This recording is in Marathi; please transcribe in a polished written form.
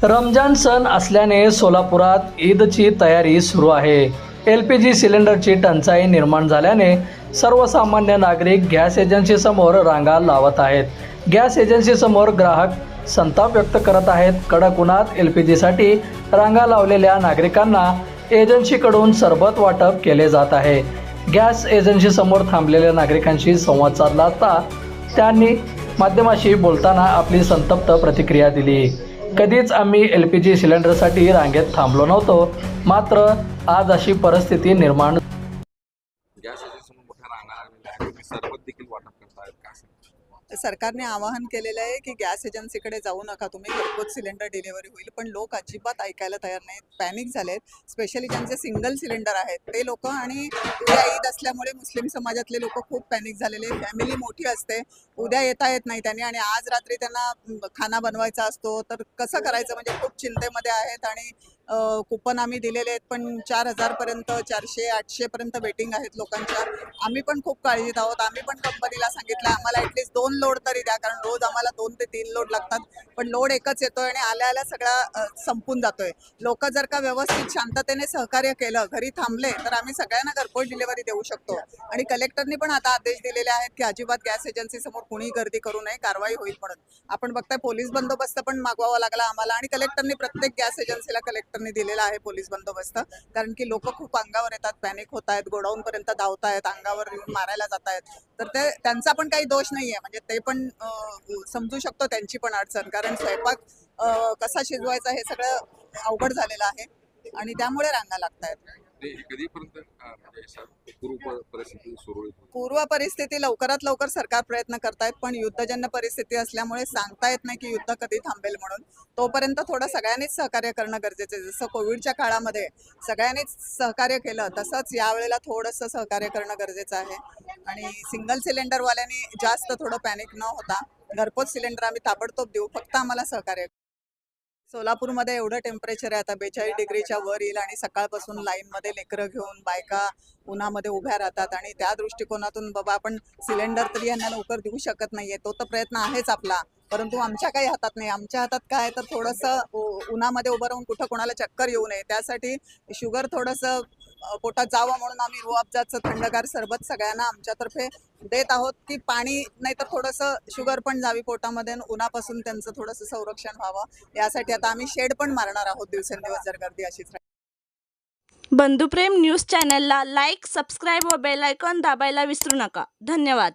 रमजान सण असल्याने सोलापुरात ईदची तयारी सुरू आहे. LPG सिलेंडरची टंचाई निर्माण झाल्याने सर्वसामान्य नागरिक गॅस एजन्सीसमोर रांगा लावत आहेत. गॅस एजन्सीसमोर ग्राहक संताप व्यक्त करत आहेत. कडक उन्हात LPGसाठी रांगा लावलेल्या नागरिकांना एजन्सीकडून सरबत वाटप केले जात आहे. गॅस एजन्सीसमोर थांबलेल्या नागरिकांशी संवाद साधला असता त्यांनी माध्यमाशी बोलताना आपली संतप्त प्रतिक्रिया दिली. कधीच आम्ही LPG सिलेंडरसाठी रांगेत थांबलो नव्हतो, मात्र आज अशी परिस्थिती निर्माण. गॅस एजन्सीसमोर मोठ्या रांगा लागलेल्या आहेत. तुम्ही सरबत देखील वाटप करतायत का? सरकारने आवाहन केलेलं आहे की गॅस एजन्सीकडे जाऊ नका, तुम्ही घरपोच सिलेंडर डिलिव्हरी होईल. पण लोक अजिबात ऐकायला तयार नाहीत, पॅनिक झालेत. स्पेशली ज्यांचे सिंगल सिलेंडर आहेत ते लोक, आणि उद्या ईद असल्यामुळे मुस्लिम समाजातले लोक खूप पॅनिक झालेले. फॅमिली मोठी असते, उद्या येता येत नाही त्यांनी, आणि आज रात्री त्यांना खाना बनवायचा असतो, तर कसं करायचं म्हणजे खूप चिंतेमध्ये आहेत. आणि कुपन आम्ही दिलेले आहेत, पण 4,000 पर्यंत, 400-800 पर्यंत वेटिंग आहेत लोकांच्या. आम्ही पण खूप काळजीत आहोत. आम्ही पण कंपनीला सांगितलं आम्हाला ॲटलिस्ट 2 लोड तरी द्या, कारण रोज आम्हाला 2 ते 3 लोड लागतात. पण लोड एकच येतोय आणि आल्या आल्या सगळा संपून जातोय. लोक जर का व्यवस्थित शांततेने सहकार्य केलं, घरी थांबले, तर आम्ही सगळ्यांना घरपोच डिलिव्हरी देऊ शकतो. आणि कलेक्टरनी पण आता आदेश दिलेले आहेत की अजिबात गॅस एजन्सी समोर कुणी गर्दी करू नये, कारवाई होईल म्हणून. आपण बघताय पोलीस बंदोबस्त पण मागवावा लागला आम्हाला, आणि कलेक्टरनी प्रत्येक गॅस एजन्सीला कलेक्टरनी दिलेला आहे पोलीस बंदोबस्त. कारण की लोक खूप अंगावर येतात, पॅनिक होत आहेत, गोडाऊन पर्यंत धावतायत, अंगावर येऊन मारायला जात आहेत. तर ते त्यांचा पण काही दोष नाहीये, म्हणजे ते पण समजू शकतो त्यांची पण अडचण, कारण स्वयंपाक कसा शिजवायचा हे सगळं अवघड झालेलं आहे आणि त्यामुळे रांगा लागतायत. कधीपर्यंत म्हणजे पूर्व परिस्थिती सुरू होईल? पूर्व परिस्थिती लवकरात लवकर सरकार प्रयत्न करतायत, पण युद्धजन्य परिस्थिती असल्यामुळे सांगता येत नाही की युद्ध कधी थांबेल म्हणून. तोपर्यंत थोडं सगळ्यांनीच सहकार्य करणं गरजेचं आहे. जसं कोविडच्या काळामध्ये सगळ्यांनीच सहकार्य केलं, तसंच यावेळेला थोडंसं सहकार्य करणं गरजेचं आहे. आणि सिंगल सिलेंडरवाल्यांनी जास्त थोडं पॅनिक न होता घरपोच सिलेंडर आम्ही ताबडतोब देऊ, फक्त आम्हाला सहकार्य. सोलापूरमध्ये एवढं टेम्परेचर आहे आता, 42 डिग्रीच्या वर येईल, आणि सकाळपासून लाईनमध्ये लेकरं घेऊन बायका उन्हामध्ये उभ्या राहतात. आणि त्या दृष्टिकोनातून बाबा आपण सिलेंडर तरी यांना लवकर देऊ शकत नाहीये, तो तर प्रयत्न आहेच आपला, परंतु आमच्या काही हातात नाही. आमच्या हातात काय तर थोडंसं उन्हामध्ये उभं राहून कुठं कोणाला चक्कर येऊ नये, त्यासाठी शुगर थोडंसं पोटात जावं म्हणून आम्ही रूह अफजाचं थंडगार सरबत सगळ्यांना आमच्यातर्फे देत आहोत, की पाणी नाही तर थोडंसं शुगर पण जावी पोटामध्ये, उन्हापासून त्यांचं थोडंसं संरक्षण व्हावं. यासाठी आता आम्ही शेड पण मारणार आहोत दिवसेंदिवस, जर गर्दी अशीच राहील. बंधुप्रेम न्यूज चॅनलला लाईक, सबस्क्राईब व बेल आयकॉन दाबायला विसरू नका. धन्यवाद.